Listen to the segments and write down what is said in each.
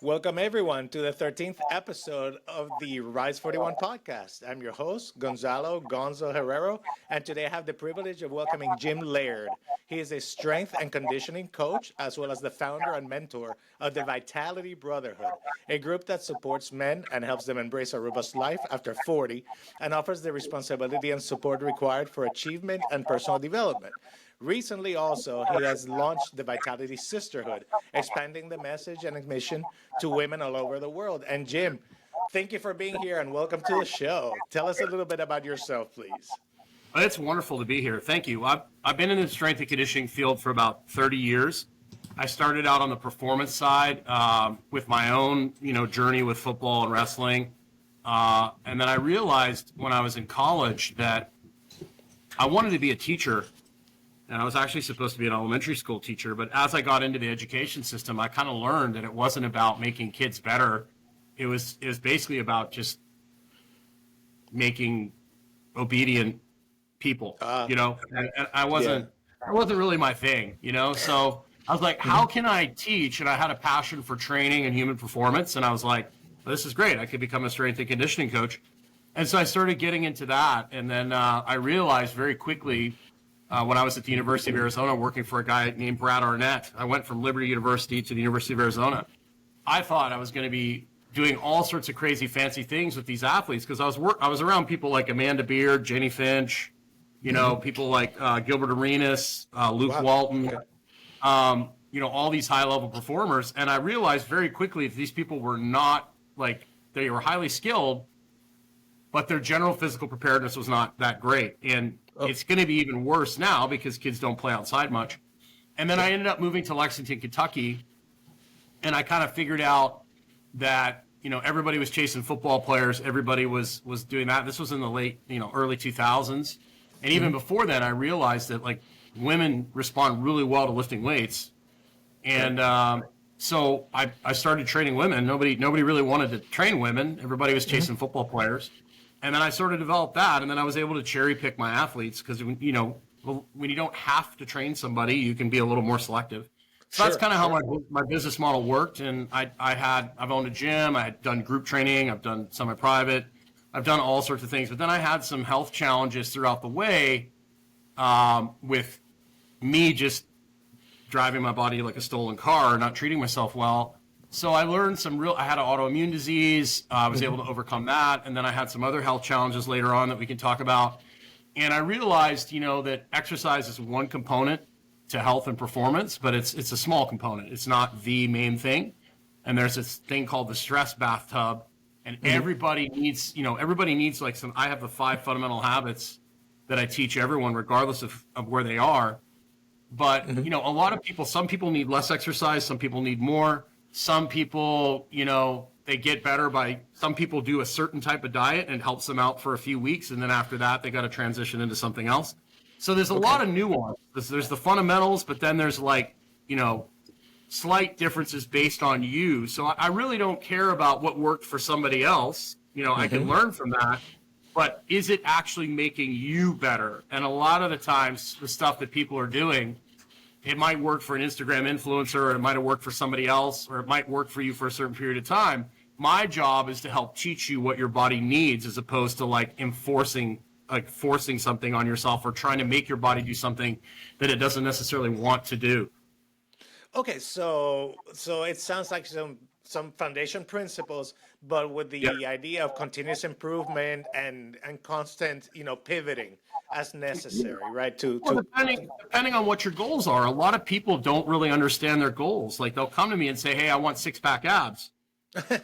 Welcome, everyone, to the 13th episode of the Rise 41 podcast. I'm your host, Gonzalo Gonzo Herrero, and today I have the privilege of welcoming Jim Laird. He is a strength and conditioning coach, as well as the founder and mentor of the Vitality Brotherhood, a group that supports men and helps them embrace a robust life after 40 and offers the responsibility and support required for achievement and personal development. Recently, also, he has launched the Vitality Sisterhood, expanding the message and mission to women all over the world. And Jim, thank you for being here and welcome to the show. Tell us a little bit about yourself, please. It's wonderful to be here. Thank you. I've been in the strength and conditioning field for about 30 years. I started out on the performance side with my own, journey with football and wrestling. And then I realized when I was in college that I wanted to be a teacher. And I was actually supposed to be an elementary school teacher, but as I got into the education system, I kind of learned that it wasn't about making kids better. It was basically about just making obedient people, and I wasn't really my thing, So I was like, how can I teach? And I had a passion for training and human performance, and I was like, well, this is great. I could become a strength and conditioning coach. And so I started getting into that, and then I realized very quickly. When I was at the University of Arizona working for a guy named Brad Arnett, I went from Liberty University to the University of Arizona. I thought I was going to be doing all sorts of crazy fancy things with these athletes because I was around people like Amanda Beard, Jenny Finch, people like Gilbert Arenas, Luke Walton, all these high-level performers. And I realized very quickly that these people were not they were highly skilled, but their general physical preparedness was not that great. And it's going to be even worse now because kids don't play outside much. And then I ended up moving to Lexington, Kentucky, and I kind of figured out that, everybody was chasing football players. Everybody was doing that. This was in the late, early 2000s. And even before then, I realized that, women respond really well to lifting weights. And so I started training women. Nobody really wanted to train women. Everybody was chasing football players. And then I sort of developed that, and then I was able to cherry pick my athletes because, when you don't have to train somebody, you can be a little more selective. So that's kind of how my business model worked. And I've owned a gym, I had done group training, I've done semi-private, I've done all sorts of things. But then I had some health challenges throughout the way with me just driving my body like a stolen car, not treating myself well. So I learned I had an autoimmune disease. I was able to overcome that. And then I had some other health challenges later on that we can talk about. And I realized, that exercise is one component to health and performance, but it's a small component. It's not the main thing. And there's this thing called the stress bathtub. And everybody needs I have the 5 fundamental habits that I teach everyone, regardless of where they are. But, a lot of people, some people need less exercise. Some people need more. Some people, they get better some people do a certain type of diet and it helps them out for a few weeks. And then after that, they got to transition into something else. So there's a lot of nuance. There's the fundamentals, but then there's slight differences based on you. So I really don't care about what worked for somebody else. I can learn from that, but is it actually making you better? And a lot of the times the stuff that people are doing, it might work for an Instagram influencer, or it might have worked for somebody else, or it might work for you for a certain period of time. My job is to help teach you what your body needs, as opposed to forcing something on yourself or trying to make your body do something that it doesn't necessarily want to do. Okay, so it sounds like some foundation principles, but with the idea of continuous improvement and constant, pivoting as necessary, right? Well, depending on what your goals are, a lot of people don't really understand their goals. They'll come to me and say, "Hey, I want 6-pack abs," and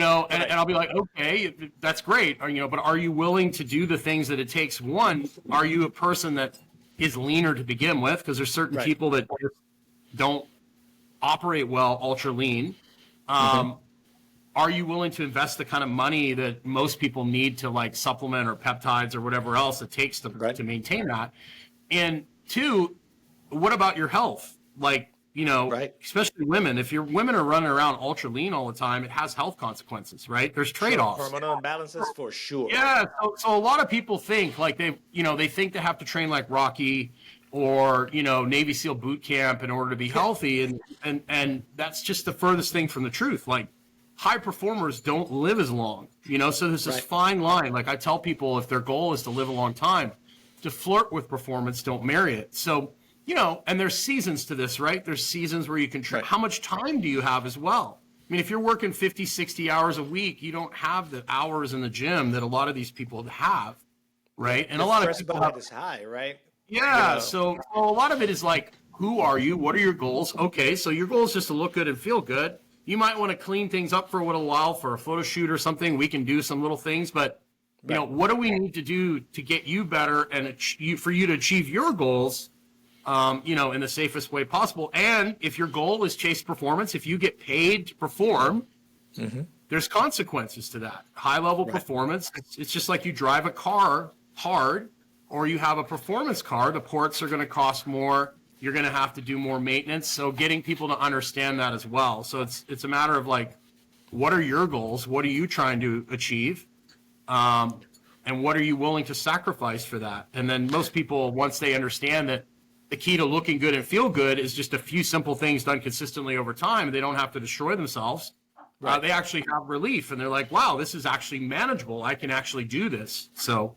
I'll be like, "Okay, that's great," but are you willing to do the things that it takes? One, are you a person that is leaner to begin with? Because there's certain people that just don't operate well ultra lean. Are you willing to invest the kind of money that most people need to supplement or peptides or whatever else it takes to maintain that? And 2, what about your health? Especially women. If your women are running around ultra lean all the time, it has health consequences, right? There's trade-offs. Hormonal imbalances for sure. Yeah. So a lot of people think they think they have to train like Rocky or, Navy SEAL boot camp in order to be healthy. And that's just the furthest thing from the truth. Like, high performers don't live as long, so there's this fine line. Like I tell people, if their goal is to live a long time, to flirt with performance, don't marry it. So, and there's seasons to this, right? There's seasons where you can try. How much time do you have as well? I mean, if you're working 50, 60 hours a week, you don't have the hours in the gym that a lot of these people have, right? And a lot of people is high, right? Yeah. So a lot of it is like, who are you? What are your goals? Okay, so your goal is just to look good and feel good. You might want to clean things up for a little while for a photo shoot or something. We can do some little things, but what do we need to do to get you better and for you to achieve your goals, in the safest way possible? And if your goal is chase performance, if you get paid to perform, there's consequences to that. High level performance. It's just like you drive a car hard, or you have a performance car. The ports are going to cost more. You're going to have to do more maintenance. So getting people to understand that as well. So it's a matter of like, what are your goals? What are you trying to achieve? And what are you willing to sacrifice for that? And then most people, once they understand that the key to looking good and feel good is just a few simple things done consistently over time, they don't have to destroy themselves. They actually have relief, and they're like, wow, this is actually manageable. I can actually do this. So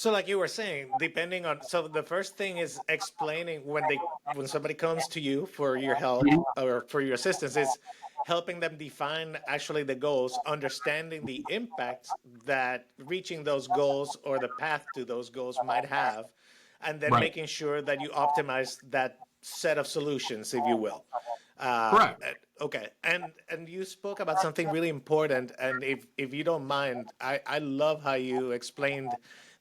like you were saying, depending on, so the first thing is explaining when somebody comes to you for your help or for your assistance, is helping them define actually the goals, understanding the impact that reaching those goals or the path to those goals might have, and then making sure that you optimize that set of solutions, if you will. Correct. Okay. And you spoke about something really important. And if you don't mind, I love how you explained.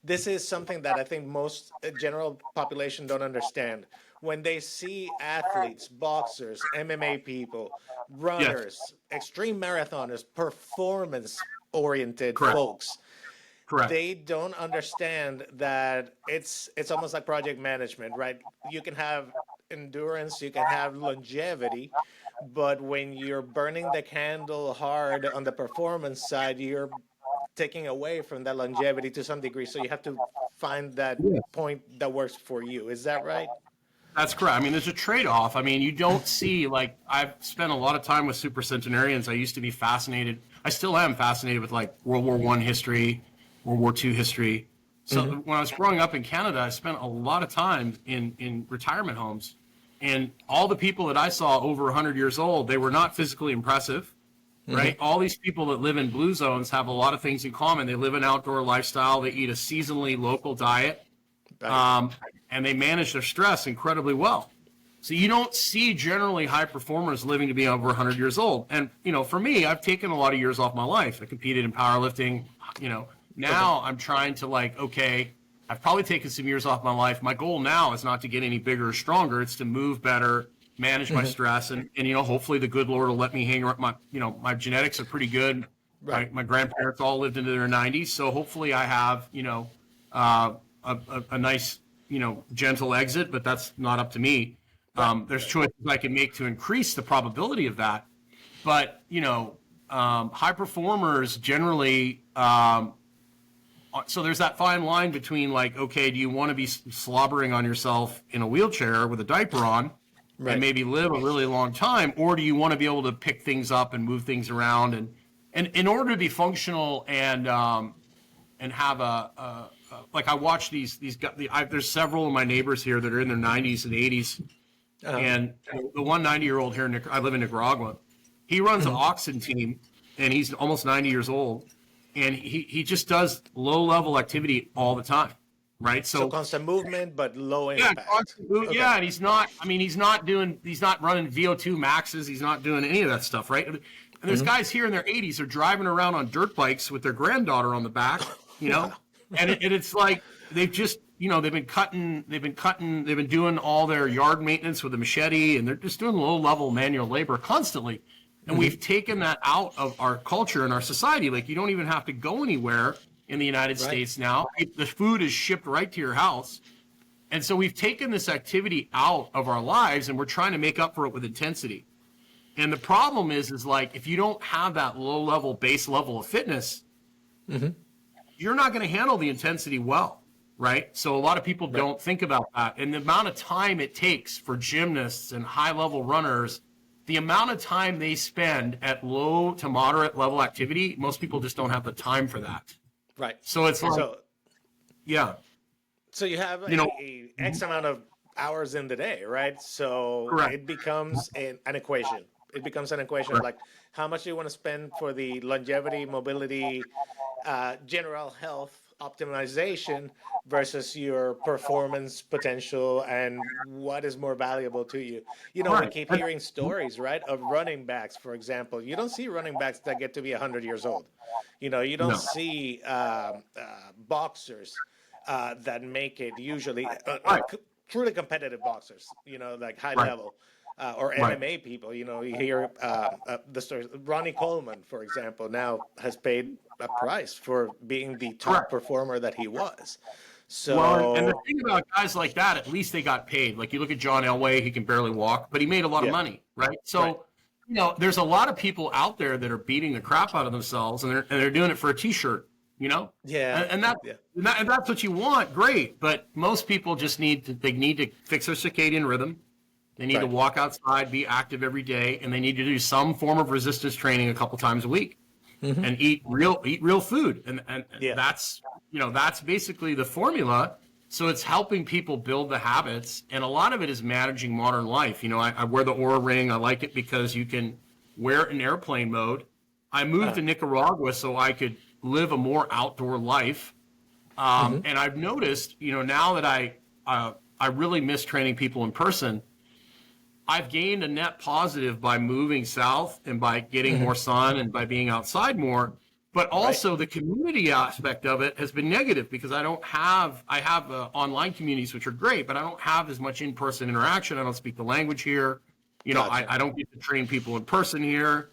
This is something that I think most general population don't understand. When they see athletes, boxers, MMA people, runners, extreme marathoners, performance-oriented folks, they don't understand that it's almost like project management, right? You can have endurance, you can have longevity, but when you're burning the candle hard on the performance side, you're taking away from that longevity to some degree. So you have to find that point that works for you. Is that right? That's correct. I mean, there's a trade-off. I mean, you don't see, like, I've spent a lot of time with supercentenarians. I used to be fascinated. I still am fascinated with, like, World War I history, World War II history. So when I was growing up in Canada, I spent a lot of time in retirement homes. And all the people that I saw over 100 years old, they were not physically impressive, right? All these people that live in blue zones have a lot of things in common. They live an outdoor lifestyle. They eat a seasonally local diet. And they manage their stress incredibly well. So you don't see generally high performers living to be over 100 years old. And, for me, I've taken a lot of years off my life. I competed in powerlifting. Now I'm trying to I've probably taken some years off my life. My goal now is not to get any bigger or stronger. It's to move better, manage my stress. And hopefully the good Lord will let me hang around. My genetics are pretty good. Right. My grandparents all lived into their 90s. So hopefully I have, a nice, gentle exit, but that's not up to me. There's choices I can make to increase the probability of that. But, high performers generally, so there's that fine line between do you want to be slobbering on yourself in a wheelchair with a diaper on and maybe live a really long time, or do you want to be able to pick things up and move things around? And in order to be functional and have I watch there's several of my neighbors here that are in their 90s and 80s. And the one 90-year-old here, I live in Nicaragua, he runs an oxen team, and he's almost 90 years old, and he just does low-level activity all the time, right? So constant movement, but low impact. Yeah, and he's not running VO2 maxes, he's not doing any of that stuff, right? And there's guys here in their 80s, they're driving around on dirt bikes with their granddaughter on the back, and it's like they've just they've been doing all their yard maintenance with a machete, and they're just doing low-level manual labor constantly. And we've taken that out of our culture and our society. Like, you don't even have to go anywhere in the United States now. The food is shipped right to your house. And so we've taken this activity out of our lives, and we're trying to make up for it with intensity. And the problem is if you don't have that low-level base level of fitness, you're not going to handle the intensity well. right? So a lot of people don't think about that. And the amount of time it takes for gymnasts and high-level runners, the amount of time they spend at low to moderate level activity, most people just don't have the time for that. Right. So it's like, So yeah, so you have a X amount of hours in the day, right? So correct. it becomes an equation. It becomes an equation of like how much do you want to spend for the longevity, mobility, general health optimization versus your performance potential and what is more valuable to you. You know, we Right. keep hearing stories, right, of running backs, for example. You don't see running backs that get to be 100 years old. You know, you don't No. see boxers that make it usually Right. truly competitive boxers, you know, like high Right. level. Or Right. MMA people, you know, you hear the stories. Ronnie Coleman, for example, now has paid a price for being the top Correct. performer that he was. Well, and the So, thing about guys like that, at least they got paid. Like you look at John Elway, he can barely walk, but he made a lot of yeah, money, right? So, right. you know, there's a lot of people out there that are beating the crap out of themselves, and they're doing it for a T-shirt, you know, Yeah, and that, yeah, and that's what you want, great. But most people just need to fix their circadian rhythm. They need to right. walk outside, be active every day, and they need to do some form of resistance training a couple times a week, and eat real food. And Yeah, that's, you know, that's basically the formula. So it's helping people build the habits, and a lot of it is managing modern life. You know, I wear the Oura Ring. I like it because you can wear it in airplane mode. I moved to Nicaragua so I could live a more outdoor life. And I've noticed, you know, now that I really miss training people in person, I've gained a net positive by moving south and by getting more sun and by being outside more. But also the community aspect of it has been negative because I have online communities, which are great, but I don't have as much in-person interaction. I don't speak the language here. You know, Gotcha. I don't get to train people in person here.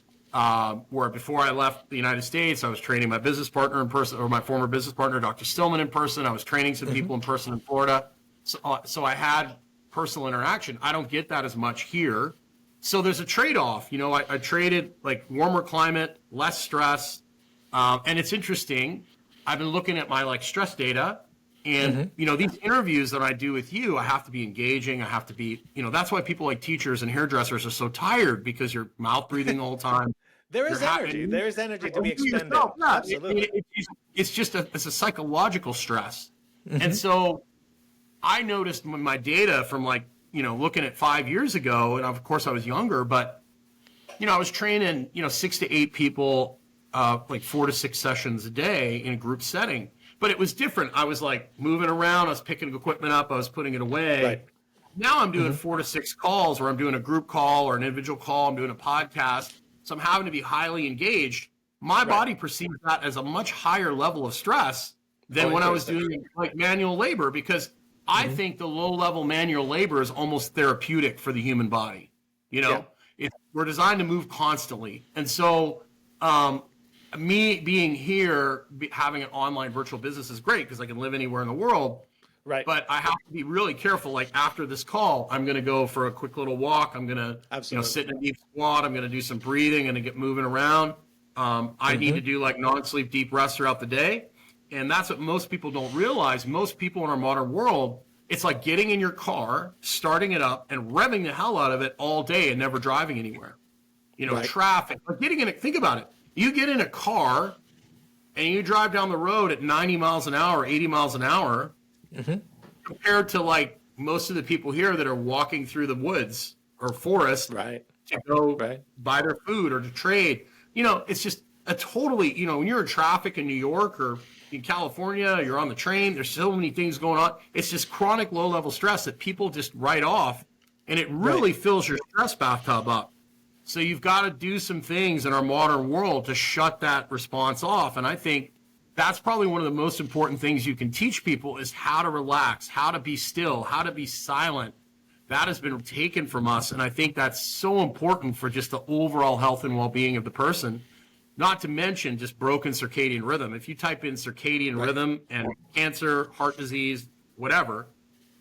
Where before I left the United States, I was training my business partner in person, or my former business partner, Dr. Stillman, in person. I was training some people in person in Florida. So I had personal interaction. I don't get that as much here. So there's a trade-off. You know, I traded like warmer climate, less stress. And it's interesting. I've been looking at my like stress data, and you know, these interviews that I do with you, I have to be engaging. I have to be, you know, that's why people like teachers and hairdressers are so tired, because you're mouth breathing the whole time. there You're is energy. There is energy to be you expended. yourself, yeah, Absolutely. it's just it's a psychological stress. And so I noticed when my data from like, you know, looking at 5 years ago, and of course I was younger, but you know, I was training, you know, 6 to 8 people, like 4 to 6 sessions a day in a group setting. But it was different. I was like moving around, I was picking equipment up, I was putting it away. Right. Now I'm doing 4 to 6 calls, or I'm doing a group call or an individual call, I'm doing a podcast. So I'm having to be highly engaged. My body perceives that as a much higher level of stress than when I was doing like manual labor, because I think the low level manual labor is almost therapeutic for the human body. You know, we're designed to move constantly. And so, me being here, having an online virtual business is great because I can live anywhere in the world. Right. But I have to be really careful. Like after this call, I'm going to go for a quick little walk. I'm going to, you know, sit in a deep squat. I'm going to do some breathing and get moving around. I need to do like non-sleep deep rest throughout the day. And that's what most people don't realize. Most people in our modern world, it's like getting in your car, starting it up, and revving the hell out of it all day and never driving anywhere. You know, traffic. Like getting in it. Think about it. You get in a car and you drive down the road at 90 miles an hour, 80 miles an hour, compared to like most of the people here that are walking through the woods or forest to go buy their food or to trade. You know, it's just a totally, you know, when you're in traffic in New York or in California, you're on the train, there's so many things going on. It's just chronic low-level stress that people just write off, and it really fills your stress bathtub up. So you've got to do some things in our modern world to shut that response off. And I think that's probably one of the most important things you can teach people is how to relax, how to be still, how to be silent. That has been taken from us. And I think that's so important for just the overall health and well-being of the person. Not to mention just broken circadian rhythm. If you type in circadian rhythm and cancer, heart disease, whatever,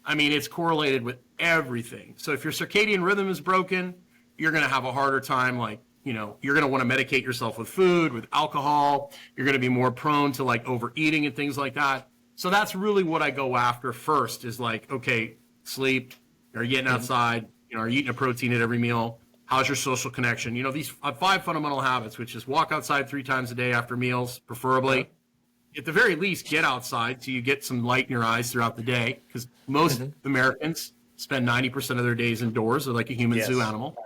I mean, it's correlated with everything. So if your circadian rhythm is broken, you're going to have a harder time, like, you know, you're going to want to medicate yourself with food, with alcohol. You're going to be more prone to like overeating and things like that. So that's really what I go after first is like, okay, sleep, are you getting outside? Are you eating a protein at every meal? How's your social connection? These 5 fundamental habits, which is walk outside 3 times a day after meals, preferably. At the very least, get outside so you get some light in your eyes throughout the day, because most Americans spend 90% of their days indoors. They're like a human zoo animal.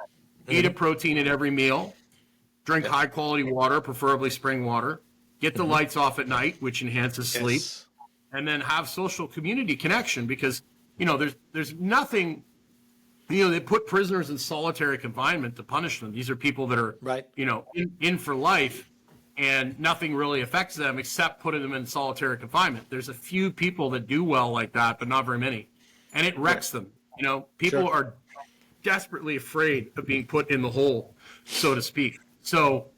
Eat a protein at every meal. Drink high-quality water, preferably spring water. Get the lights off at night, which enhances sleep. And then have social community connection, because, there's nothing, they put prisoners in solitary confinement to punish them. These are people that are, in for life, and nothing really affects them except putting them in solitary confinement. There's a few people that do well like that, but not very many. And it wrecks them. People are desperately afraid of being put in the hole, so to speak. So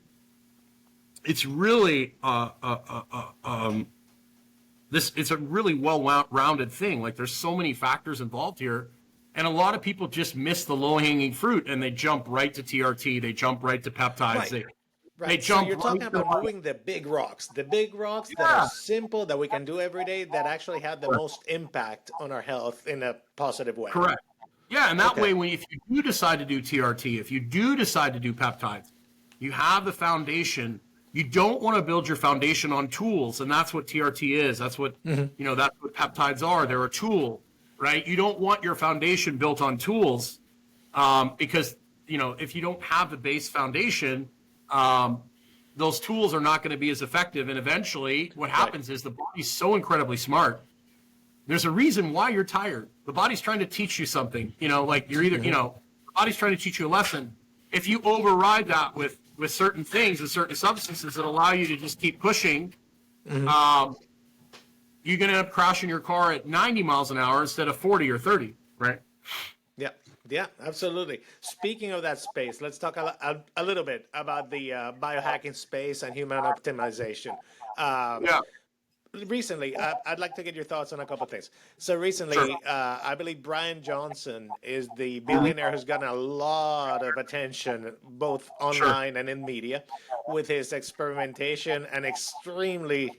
it's really it's a really well-rounded thing. Like, there's so many factors involved here, and a lot of people just miss the low-hanging fruit, and they jump right to TRT. They jump right to peptides. Right. So you're talking about moving the big rocks that are simple, that we can do every day, that actually have the most impact on our health in a positive way. Correct. Yeah, and that way, if you do decide to do TRT, if you do decide to do peptides, you have the foundation. You don't want to build your foundation on tools, and that's what TRT is. That's what that's what peptides are. They're a tool, right? You don't want your foundation built on tools, because if you don't have the base foundation, those tools are not going to be as effective. And eventually what happens is the body's so incredibly smart. There's a reason why you're tired. The body's trying to teach you something, like you're either, the body's trying to teach you a lesson. If you override that with certain things and certain substances that allow you to just keep pushing, you're going to end up crashing your car at 90 miles an hour instead of 40 or 30, right? Yeah, absolutely. Speaking of that space, let's talk a little bit about the biohacking space and human optimization. Recently, I'd like to get your thoughts on a couple of things. So recently, I believe Brian Johnson is the billionaire who's gotten a lot of attention, both online and in media, with his experimentation and extremely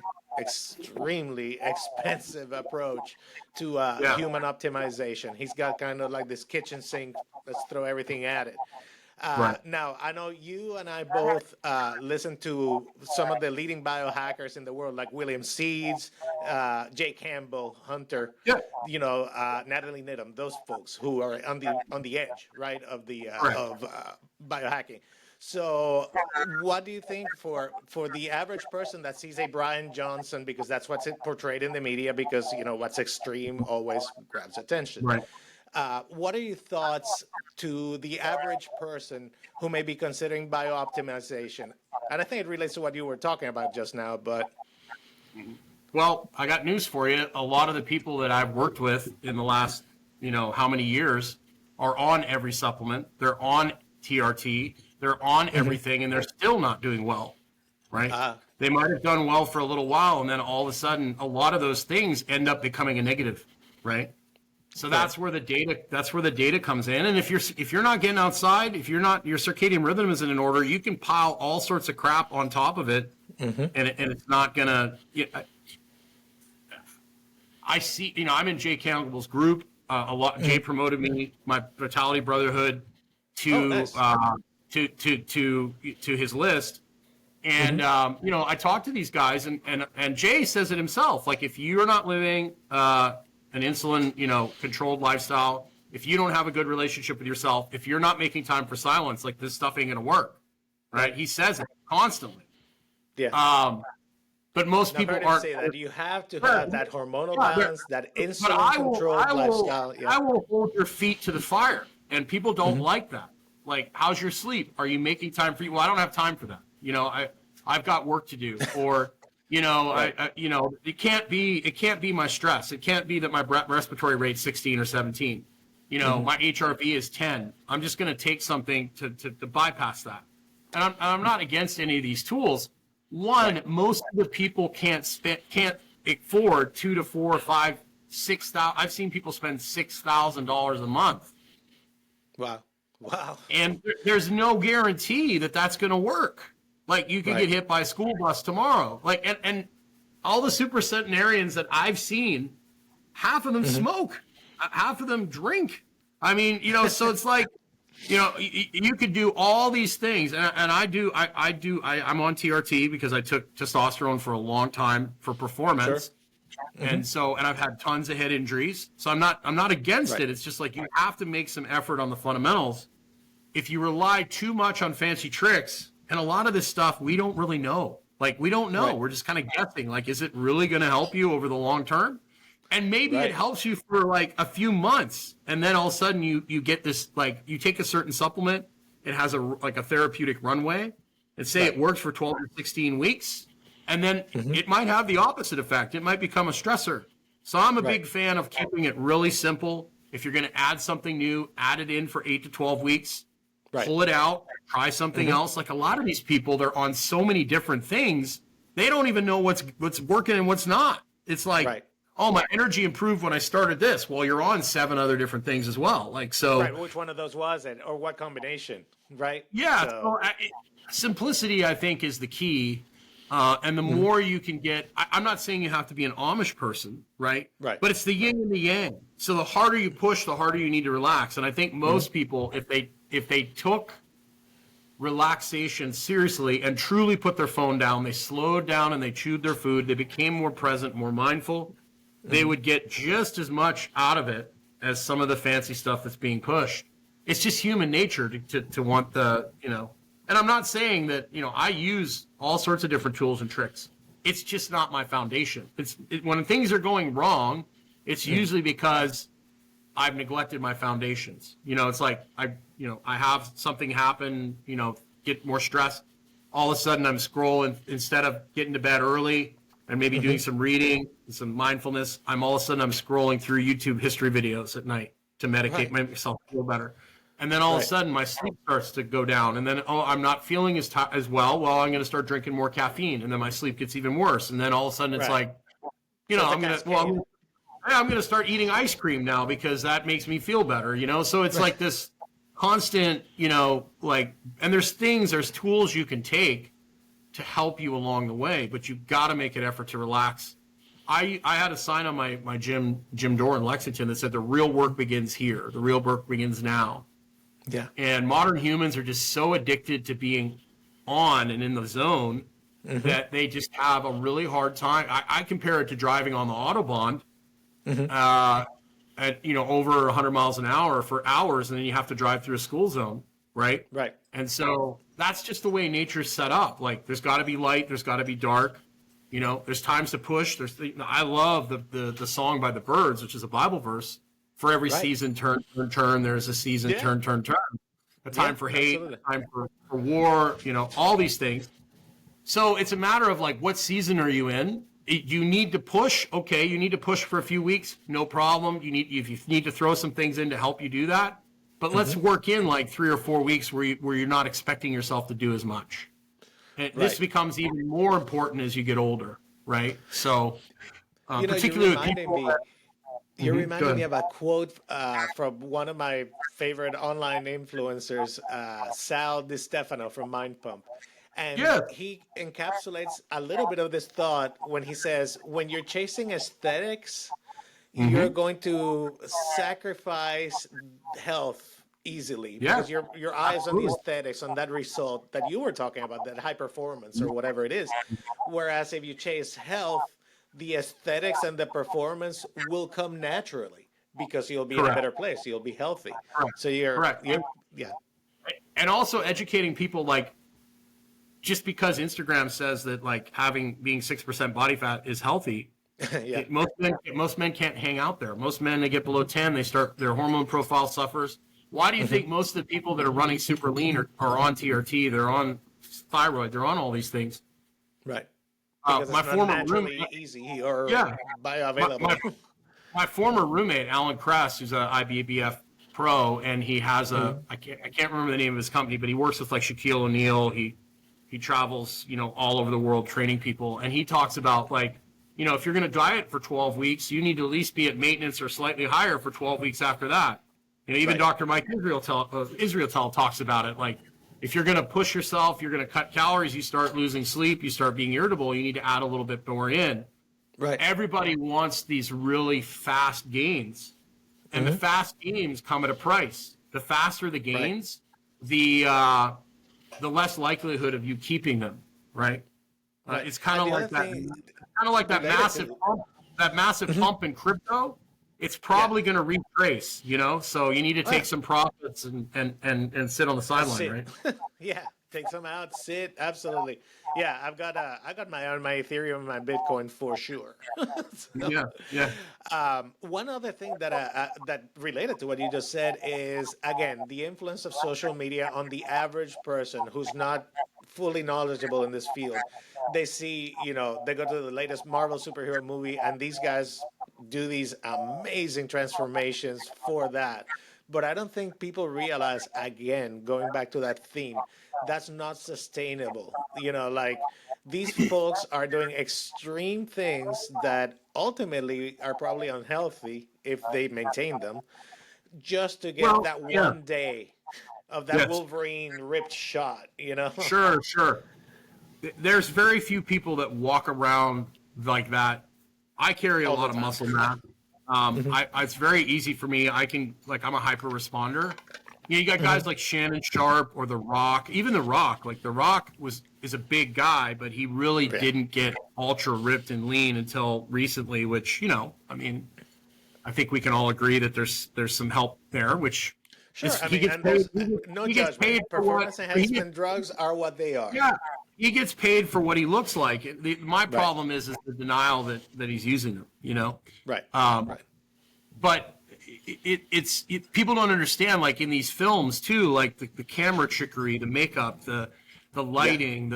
expensive approach to human optimization. He's got kind of like this kitchen sink, let's throw everything at it. Now, I know you and I both listen to some of the leading biohackers in the world, like William Seeds, Jay Campbell, Hunter, Natalie Needham, those folks who are on the edge, right, of the of biohacking. So what do you think for the average person that sees a Brian Johnson, because that's what's portrayed in the media, because, what's extreme always grabs attention. Right. What are your thoughts to the average person who may be considering biooptimization? And I think it relates to what you were talking about just now, but... Well, I got news for you. A lot of the people that I've worked with in the last, how many years are on every supplement. They're on TRT. They're on everything, and they're still not doing well, right? They might have done well for a little while, and then all of a sudden, a lot of those things end up becoming a negative, right? So that's where the data comes in. And if you're not getting outside, if your circadian rhythm isn't in order, you can pile all sorts of crap on top of it, and it's not gonna. I see. I'm in Jay Campbell's group a lot. Jay promoted me, my Vitality Brotherhood, to his list, and I talked to these guys, and Jay says it himself. Like, if you're not living an insulin, controlled lifestyle, if you don't have a good relationship with yourself, if you're not making time for silence, like, this stuff ain't gonna work, right? He says it constantly. Yeah. But most people aren't. Say that you have to have that hormonal balance, that insulin controlled lifestyle. Yeah. I will hold your feet to the fire, and people don't like that. Like, how's your sleep? Are you making time for you? Well, I don't have time for that. I've got work to do, or. It can't be my stress. It can't be that my respiratory rate's 16 or 17. My HRV is 10. I'm just going to take something to bypass that. And I'm not against any of these tools. One, most of the people can't afford $2,000 to $4,000, $5,000, $6,000. I've seen people spend $6,000 a month. Wow. And there's no guarantee that that's going to work. Like, you could get hit by a school bus tomorrow. Like, and all the super centenarians that I've seen, half of them smoke, half of them drink. I mean, you know, so it's like, you know, you could do all these things, and I'm on TRT because I took testosterone for a long time for performance. Sure. And I've had tons of head injuries. So I'm not against it. It's just like you have to make some effort on the fundamentals. If you rely too much on fancy tricks, and a lot of this stuff we don't really know. Like, we don't know. Right. We're just kind of guessing. Like, is it really going to help you over the long term? And maybe it helps you for like a few months, and then all of a sudden you get this, like, you take a certain supplement, it has a therapeutic runway, and say it works for 12 or 16 weeks, and then it might have the opposite effect. It might become a stressor. So I'm a big fan of keeping it really simple. If you're going to add something new, add it in for 8 to 12 weeks, pull it out, try something else. Like, a lot of these people, they're on so many different things, they don't even know what's working and what's not. It's like, oh, my energy improved when I started this. Well, you're on 7 other different things as well. Like, so. Right. Which one of those was it, or what combination? Right. Yeah. So simplicity, I think, is the key. And the more you can get, I'm not saying you have to be an Amish person, right? Right. But it's the yin and the yang. So the harder you push, the harder you need to relax. And I think most people, if they took relaxation seriously and truly put their phone down, they slowed down and they chewed their food, they became more present, more mindful, they would get just as much out of it as some of the fancy stuff that's being pushed. It's just human nature to want the, you know, and I'm not saying that, you know, I use all sorts of different tools and tricks. It's just not my foundation. When things are going wrong, it's usually because I've neglected my foundations. You know, it's like I have something happen, you know, get more stressed. All of a sudden I'm scrolling, instead of getting to bed early and maybe doing some reading, some mindfulness, I'm scrolling through YouTube history videos at night to medicate myself feel better. And then all of a sudden my sleep starts to go down, and then, I'm not feeling as well. Well, I'm going to start drinking more caffeine, and then my sleep gets even worse. And then all of a sudden it's like, you know, I'm going to start eating ice cream now because that makes me feel better, you know? So it's like this constant, you know, like, and there's tools you can take to help you along the way, but you've got to make an effort to relax. I had a sign on my gym door in Lexington that said the real work begins here. The real work begins now. Yeah. And modern humans are just so addicted to being on and in the zone that they just have a really hard time. I compare it to driving on the Autobahn at, you know, over 100 miles an hour for hours, and then you have to drive through a school zone, right? Right. And so that's just the way nature's set up. Like, there's got to be light, there's got to be dark. You know, there's times to push. I love the song by the Byrds, which is a Bible verse. For every season, turn, there's a season, turn. A time for hate, a time for war, you know, all these things. So it's a matter of, like, what season are you in? You need to push. Okay, you need to push for a few weeks. No problem. If you need to throw some things in to help you do that. But let's work in like 3 or 4 weeks where you're not expecting yourself to do as much. And this becomes even more important as you get older, right? So, particularly with people. You're reminding me of a quote from one of my favorite online influencers, Sal DiStefano from MindPump. And he encapsulates a little bit of this thought when he says, when you're chasing aesthetics, you're going to sacrifice health easily because your eyes on the aesthetics, on that result that you were talking about, that high performance or whatever it is. Whereas if you chase health, the aesthetics and the performance will come naturally because you'll be in a better place. You'll be healthy. So you're And also educating people, like, just because Instagram says that, like, being 6% body fat is healthy, most men can't hang out there. Most men, they get below 10, their hormone profile suffers. Why do you think most of the people that are running super lean are on TRT, they're on thyroid, they're on all these things? Right. My former roommate, easy or bioavailable. My former roommate, Alan Kress, who's an IBBF pro, and he has I can't remember the name of his company, but he works with, like, Shaquille O'Neal. He travels, you know, all over the world training people, and he talks about, like, you know, if you're going to diet for 12 weeks, you need to at least be at maintenance or slightly higher for 12 weeks after that. You know, even Dr. Mike Israel talks about it. Like, if you're going to push yourself, you're going to cut calories, you start losing sleep, you start being irritable, you need to add a little bit more in. Right. Everybody wants these really fast gains, and the fast gains come at a price. The faster the gains, the less likelihood of you keeping them, right? It's kind of like that massive pump in crypto. It's probably going to retrace, you know. So you need to take some profits and sit on the sideline, right? Yeah, take some out, sit. Absolutely. Yeah, I got my Ethereum and my Bitcoin for sure. One other thing that related to what you just said is, again, the influence of social media on the average person who's not fully knowledgeable in this field. They see, you know, they go to the latest Marvel superhero movie, and these guys do these amazing transformations for that. But I don't think people realize, again, going back to that theme, that's not sustainable. You know, like, these folks are doing extreme things that ultimately are probably unhealthy if they maintain them, just to get that one day of that Wolverine ripped shot, you know? Sure. There's very few people that walk around like that. I carry a lot of muscle mass. It's very easy for me. I'm a hyper responder. You got guys like Shannon Sharp or The Rock. Even The Rock, The Rock is a big guy, but he really didn't get ultra ripped and lean until recently, which, you know, I mean, I think we can all agree that there's some help there, which he gets paid. Performance enhancement drugs are what they are. Yeah. He gets paid for what he looks like. My problem is the denial that he's using them, you know? Right. But it's people don't understand, like in these films too, like the camera trickery, the makeup, the lighting,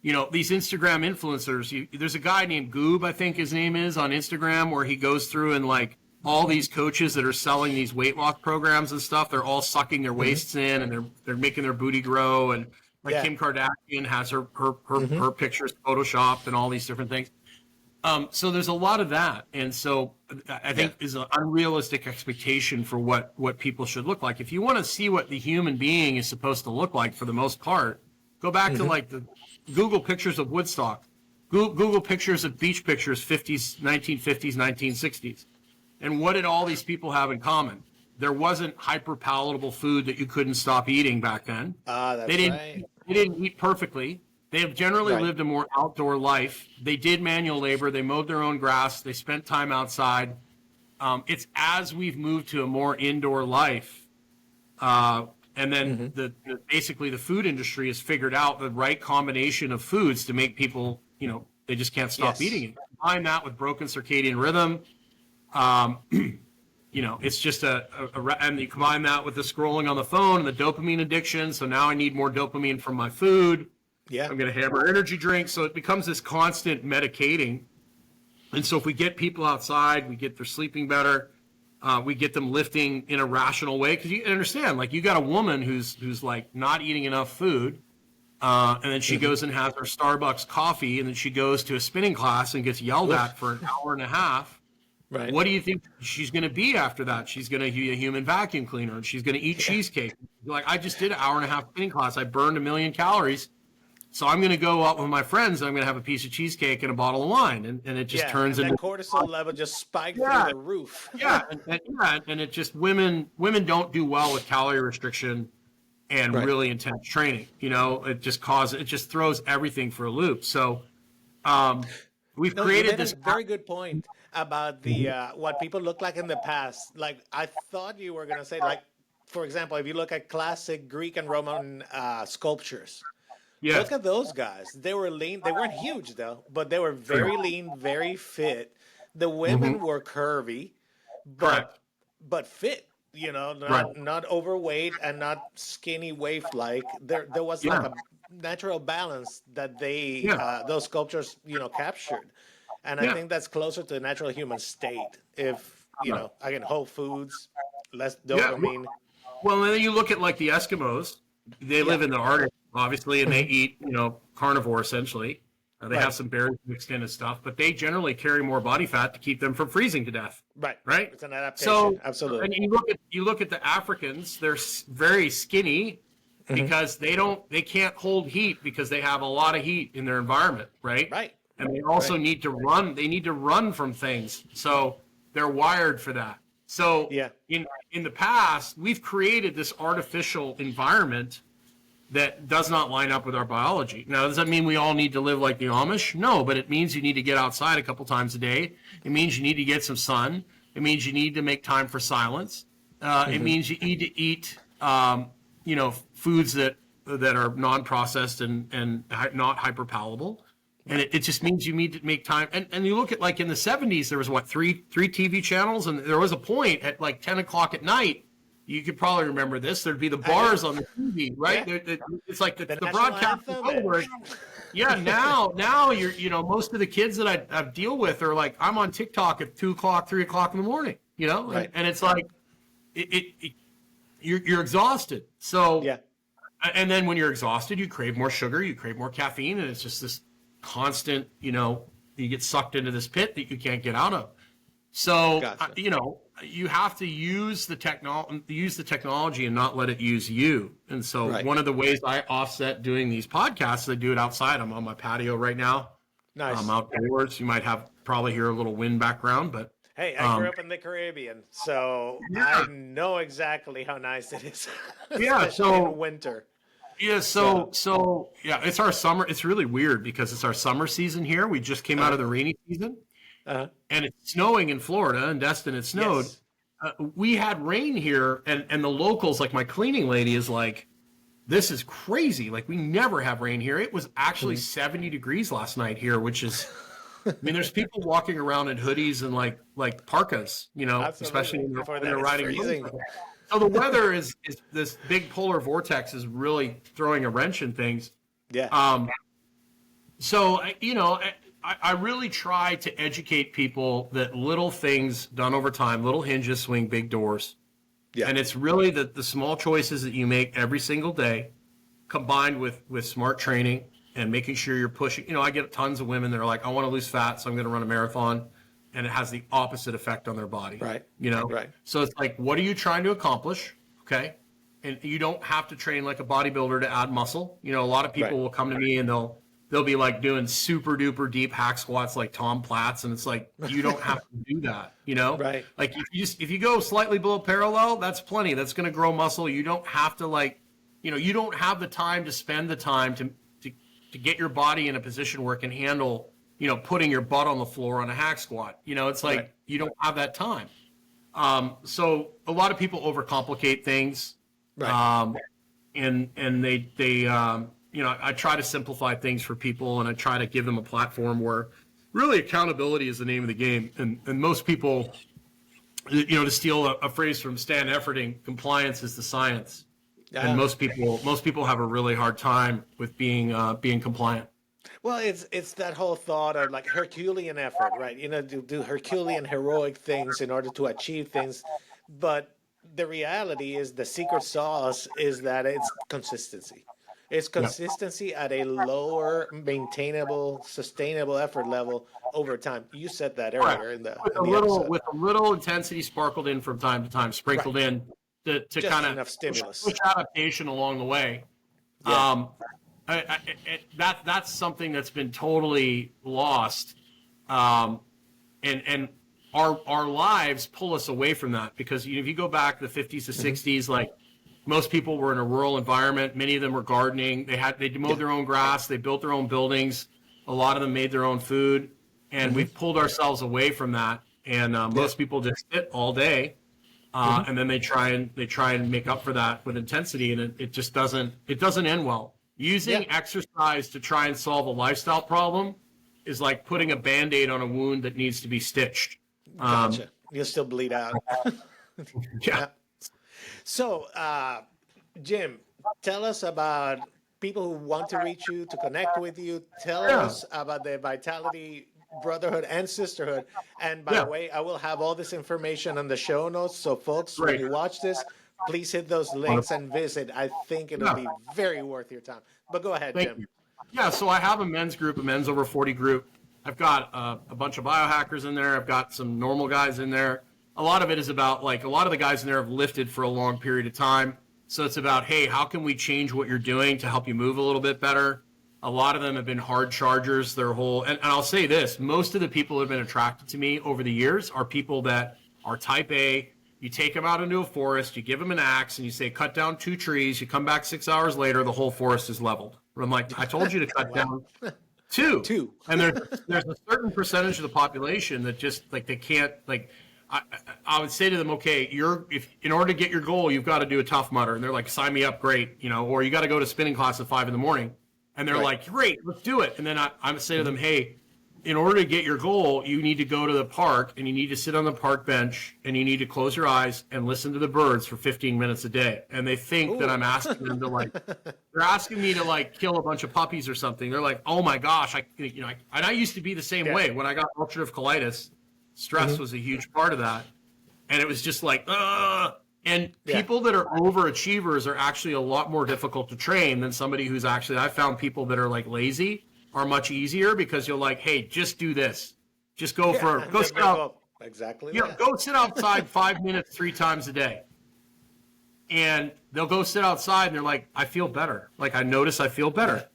these Instagram influencers. There's a guy named Goob, I think his name is, on Instagram, where he goes through and like all these coaches that are selling these weight loss programs and stuff, they're all sucking their waists in and they're making their booty grow, and Kim Kardashian has her pictures photoshopped and all these different things. So there's a lot of that. And so I think is an unrealistic expectation for what people should look like. If you want to see what the human being is supposed to look like, for the most part, go back to like the Google pictures of Woodstock, Google pictures of beach pictures, 1950s, 1960s. And what did all these people have in common? There wasn't hyper palatable food that you couldn't stop eating back then. They didn't eat perfectly. They have generally lived a more outdoor life. They did manual labor. They mowed their own grass. They spent time outside. It's as we've moved to a more indoor life, and then basically the food industry has figured out the right combination of foods to make people, you know, they just can't stop eating it. Combine that with broken circadian rhythm. You know, it's just and you combine that with the scrolling on the phone and the dopamine addiction. So now I need more dopamine from my food. Yeah. I'm going to hammer energy drinks. So it becomes this constant medicating. And so if we get people outside, we get their sleeping better. We get them lifting in a rational way. Because you understand, like, you got a woman who's like not eating enough food. And then she goes and has her Starbucks coffee. And then she goes to a spinning class and gets yelled at for an hour and a half. Right. What do you think she's going to be after that? She's going to be a human vacuum cleaner, and she's going to eat cheesecake. Like, I just did an hour and a half spinning class. I burned 1 million calories. So I'm going to go out with my friends, and I'm going to have a piece of cheesecake and a bottle of wine. And it just turns into... that cortisol level just spiked through the roof. And it just... Women don't do well with calorie restriction and really intense training. You know, it just throws everything for a loop. So we've created this... very good point about the what people look like in the past. Like, I thought you were going to say, like, for example, if you look at classic Greek and Roman sculptures, look at those guys. They were lean. They weren't huge, though, but they were very lean, very fit. The women were curvy, but fit. You know, not overweight and not skinny waif-like. There was like a natural balance that they those sculptures, you know, captured. And I think that's closer to the natural human state. If, you know, again, whole foods, less dopamine. Well, and then you look at like the Eskimos. They live in the Arctic, obviously, and they eat, you know, carnivore essentially. They have some berries mixed in and stuff, but they generally carry more body fat to keep them from freezing to death. Right. It's an adaptation. So, absolutely. And you look at the Africans. They're very skinny, because they can't hold heat because they have a lot of heat in their environment, right? Right. And they also need to run. They need to run from things. So they're wired for that. So in the past, we've created this artificial environment that does not line up with our biology. Now, does that mean we all need to live like the Amish? No, but it means you need to get outside a couple times a day. It means you need to get some sun. It means you need to make time for silence. It means you need to eat, foods that are non-processed and not hyperpalatable. And it just means you need to make time. And you look at, like, in the 70s, there was three TV channels, and there was a point at like 10 o'clock at night. You could probably remember this. There'd be the bars on the TV, right? Yeah. It's like the broadcast is over. Yeah, now you're, most of the kids that I deal with are like, I'm on TikTok at 2 o'clock, 3 o'clock in the morning, Right. And it's like, you're exhausted. So, and then when you're exhausted, you crave more sugar, you crave more caffeine, and it's just this constant, you get sucked into this pit that you can't get out of. So, gotcha. You have to use the technology and not let it use you. And so one of the ways I offset doing these podcasts, I do it outside. I'm on my patio right now. Nice. I'm outdoors. You might probably hear a little wind background, but hey, I grew up in the Caribbean, so I know exactly how nice it is. Especially in winter. Yeah, so it's our summer. It's really weird because it's our summer season here. We just came out of the rainy season. And it's snowing in Florida. In Destin, it snowed. Yes. We had rain here, and the locals, like my cleaning lady, is like, this is crazy. Like, we never have rain here. It was actually 70 degrees last night here, which is, there's people walking around in hoodies and like parkas, especially when they're riding. So the weather is this big polar vortex is really throwing a wrench in things. Yeah. So, I really try to educate people that little things done over time, little hinges swing big doors. Yeah. And it's really the small choices that you make every single day combined with smart training and making sure you're pushing. I get tons of women that are like, I want to lose fat, so I'm going to run a marathon. And it has the opposite effect on their body. Right. Right. So it's like, what are you trying to accomplish? Okay. And you don't have to train like a bodybuilder to add muscle. A lot of people will come to me and they'll be like doing super duper deep hack squats like Tom Platz, and it's like, you don't have to do that, Right. Like if you go slightly below parallel, that's plenty. That's going to grow muscle. You don't have to you don't have the time to spend the time to get your body in a position where it can handle, putting your butt on the floor on a hack squat. It's like, you don't have that time. So a lot of people overcomplicate things. Right. And they I try to simplify things for people, and I try to give them a platform where really accountability is the name of the game. And most people, to steal a phrase from Stan Efferding, compliance is the science. Yeah. And most people have a really hard time with being compliant. Well, it's that whole thought of like Herculean effort, right? Do Herculean heroic things in order to achieve things. But the reality is the secret sauce is that it's consistency. It's consistency at a lower, maintainable, sustainable effort level over time. You said that earlier in the episode. With a little intensity sparkled in from time to time, sprinkled in to kind of enough stimulus, push adaptation along the way. Yeah. That's something that's been totally lost, and our lives pull us away from that, because if you go back to the 50s to 60s, like, most people were in a rural environment. Many of them were gardening. They mowed their own grass. They built their own buildings. A lot of them made their own food, and we've pulled ourselves away from that. And most people just sit all day, and then they try and make up for that with intensity, and it just doesn't end well. Using exercise to try and solve a lifestyle problem is like putting a Band-Aid on a wound that needs to be stitched. Gotcha. You'll still bleed out. Yeah. So, Jim, tell us about people who want to reach you, to connect with you. Tell us about the Vitality Brotherhood and Sisterhood. And by the way, I will have all this information on the show notes. So, folks, when you watch this, please hit those links and visit. I think it'll be very worth your time. But go ahead, Jim. You. Yeah, so I have a men's group, a men's over 40 group. I've got a bunch of biohackers in there. I've got some normal guys in there. A lot of it is about, like, a lot of the guys in there have lifted for a long period of time. So it's about, hey, how can we change what you're doing to help you move a little bit better? A lot of them have been hard chargers their whole, and I'll say this, most of the people who have been attracted to me over the years are people that are type A. You take them out into a forest, you give them an axe, and you say, cut down 2 trees. You come back 6 hours later, the whole forest is leveled. I'm like, I told you to cut down 2. And there's a certain percentage of the population that just, like, they can't, like, I would say to them, okay, if in order to get your goal, you've got to do a Tough Mudder. And they're like, sign me up, great, or you got to go to spinning class at 5 a.m. And they're like, great, let's do it. And then I would say to them, hey, in order to get your goal, you need to go to the park and you need to sit on the park bench and you need to close your eyes and listen to the birds for 15 minutes a day. And they think that I'm asking them to, like, they're asking me to, like, kill a bunch of puppies or something. They're like, oh my gosh, I used to be the same way. When I got ulcerative colitis, stress was a huge part of that. And it was just like, And people that are overachievers are actually a lot more difficult to train than somebody who's actually, I found people that are, like, lazy are much easier, because you're like, hey, just do this. Just go sit out. Exactly. Yeah, go sit outside 5 minutes 3 times a day. And they'll go sit outside and they're like, I feel better. Like, I notice I feel better.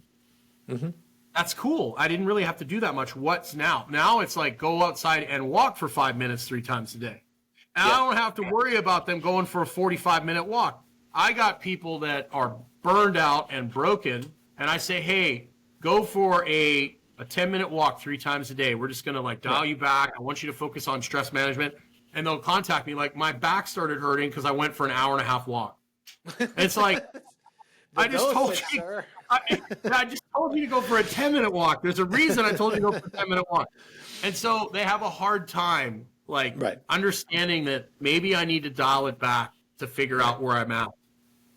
That's cool. I didn't really have to do that much. What's now? Now it's like, go outside and walk for 5 minutes 3 times a day. And I don't have to worry about them going for a 45-minute walk. I got people that are burned out and broken, and I say, hey, go for a 10-minute walk 3 times a day. We're just going to, like, dial you back. I want you to focus on stress management. And they'll contact me like, my back started hurting because I went for an hour-and-a-half walk. And it's like, I just told you to go for a 10-minute walk. There's a reason I told you to go for a 10-minute walk. And so they have a hard time, like, understanding that maybe I need to dial it back to figure out where I'm at.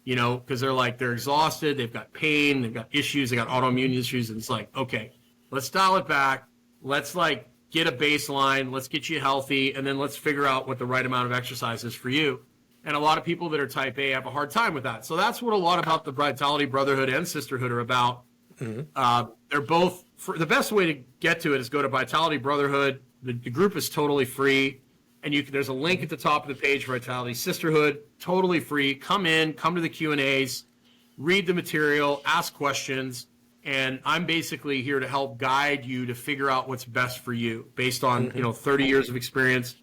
Because they're exhausted, they've got pain, they've got issues, they got autoimmune issues, and it's like, okay, let's dial it back. Let's, like, get a baseline. Let's get you healthy, and then let's figure out what the right amount of exercise is for you. And a lot of people that are type A have a hard time with that. So that's what a lot about the Vitality Brotherhood and Sisterhood are about. They're both, the best way to get to it is go to Vitality Brotherhood. The group is totally free. And there's a link at the top of the page for Vitality Sisterhood, totally free. Come to the Q&As, read the material, ask questions, and I'm basically here to help guide you to figure out what's best for you based on 30 years of experience.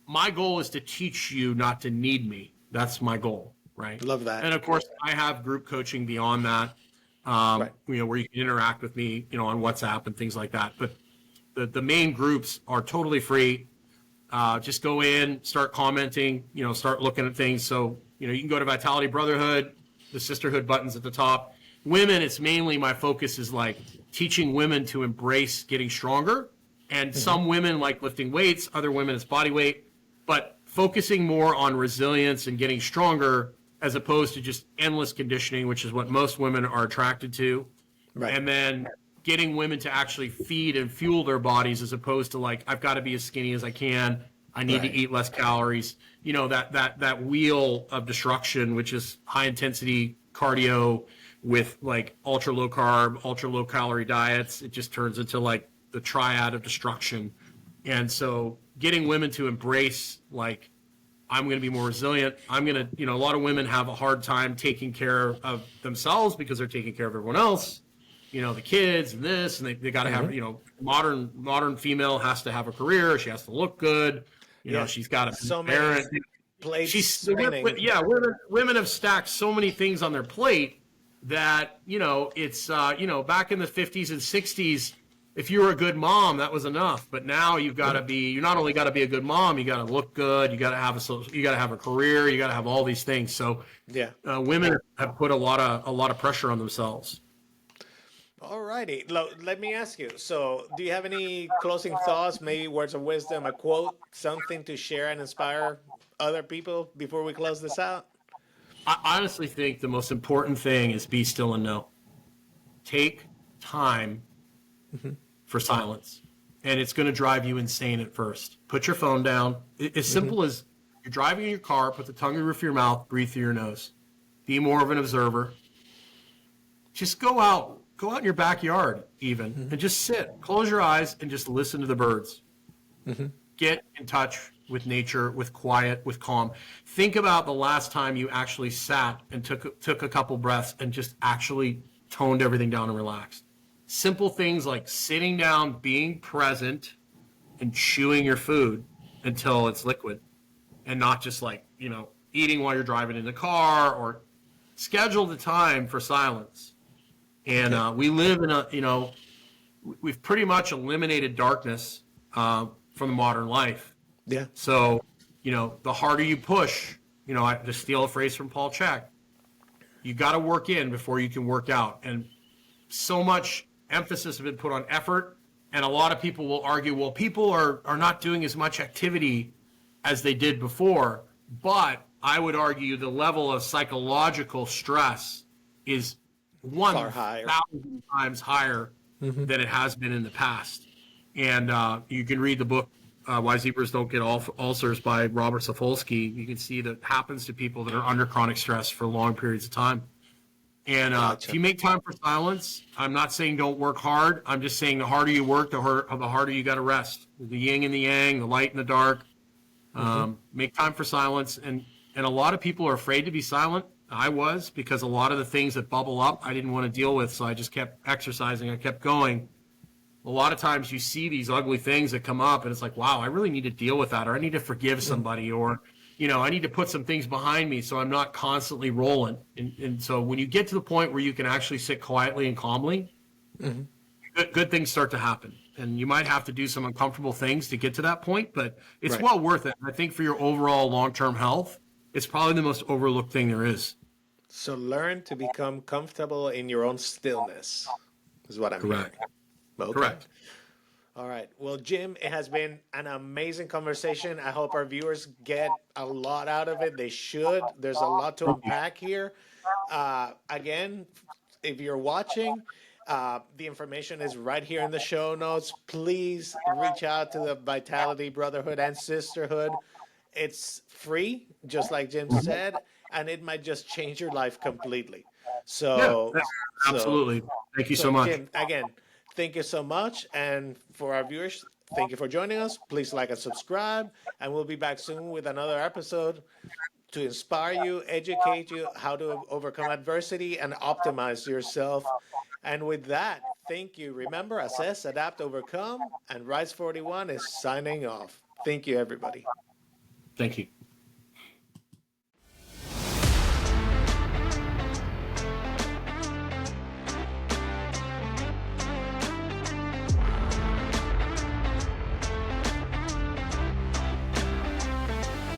My goal is to teach you not to need me. That's my goal, right? Love that. And of course, I have group coaching beyond that, where you can interact with me, on WhatsApp and things like that. But the main groups are totally free. Just go in, start commenting, start looking at things. So, you can go to Vitality Brotherhood, the Sisterhood button's at the top. Women, it's mainly my focus is, like, teaching women to embrace getting stronger. And some women like lifting weights, other women it's body weight, but focusing more on resilience and getting stronger as opposed to just endless conditioning, which is what most women are attracted to. Right. And then getting women to actually feed and fuel their bodies as opposed to, like, I've got to be as skinny as I can. I need to eat less calories. That wheel of destruction, which is high intensity cardio with, like, ultra low carb, ultra low calorie diets. It just turns into, like, the triad of destruction. And so getting women to embrace, like, I'm going to be more resilient. I'm going to, a lot of women have a hard time taking care of themselves because they're taking care of everyone else. The kids and this, and they got to have, modern female has to have a career. She has to look good. She's got to be parent. Women have stacked so many things on their plate that, it's, back in the 50s and 60s, if you were a good mom, that was enough. But now you not only got to be a good mom, you got to look good. You got to have a career. You got to have all these things. So women have put a lot of pressure on themselves. All righty. Let me ask you. So do you have any closing thoughts, maybe words of wisdom, a quote, something to share and inspire other people before we close this out? I honestly think the most important thing is be still and know. Take time for silence. And it's going to drive you insane at first. Put your phone down. As simple as you're driving in your car, put the tongue in the roof of your mouth, breathe through your nose. Be more of an observer. Just go out in your backyard even and just sit. Close your eyes and just listen to the birds. Get in touch with nature, with quiet, with calm. Think about the last time you actually sat and took a couple breaths and just actually toned everything down and relaxed. Simple things like sitting down, being present, and chewing your food until it's liquid, and not just like, eating while you're driving in the car, or schedule the time for silence. And we live in we've pretty much eliminated darkness from the modern life. Yeah. So, the harder you push, I to steal a phrase from Paul Chek, you got to work in before you can work out. And so much emphasis has been put on effort. And a lot of people will argue, well, people are not doing as much activity as they did before. But I would argue the level of psychological stress is 1,000 times higher than it has been in the past. And you can read the book, Why Zebras Don't Get Ulcers by Robert Sapolsky. You can see that happens to people that are under chronic stress for long periods of time. And Gotcha. if you make time for silence, I'm not saying don't work hard. I'm just saying the harder you work, the harder you got to rest. The yin and the yang, the light and the dark. Make time for silence. And a lot of people are afraid to be silent. I was, because a lot of the things that bubble up, I didn't want to deal with. So I just kept exercising. I kept going. A lot of times you see these ugly things that come up and it's like, wow, I really need to deal with that, or I need to forgive somebody, or, I need to put some things behind me so I'm not constantly rolling. And so when you get to the point where you can actually sit quietly and calmly, good things start to happen. And you might have to do some uncomfortable things to get to that point, but it's well worth it. I think for your overall long-term health, it's probably the most overlooked thing there is. So learn to become comfortable in your own stillness, is what I'm hearing. Okay. Correct. All right. Well, Jim, it has been an amazing conversation. I hope our viewers get a lot out of it. They should. There's a lot to unpack here. Again, if you're watching, the information is right here in the show notes. Please reach out to the Vitality Brotherhood and Sisterhood. It's free, just like Jim said, and it might just change your life completely. So, absolutely. Thank you so much. Jim, again, thank you so much. And for our viewers, thank you for joining us. Please like and subscribe, and we'll be back soon with another episode to inspire you, educate you how to overcome adversity and optimize yourself. And with that, thank you. Remember, assess, adapt, overcome, and Rise 41 is signing off. Thank you, everybody. Thank you.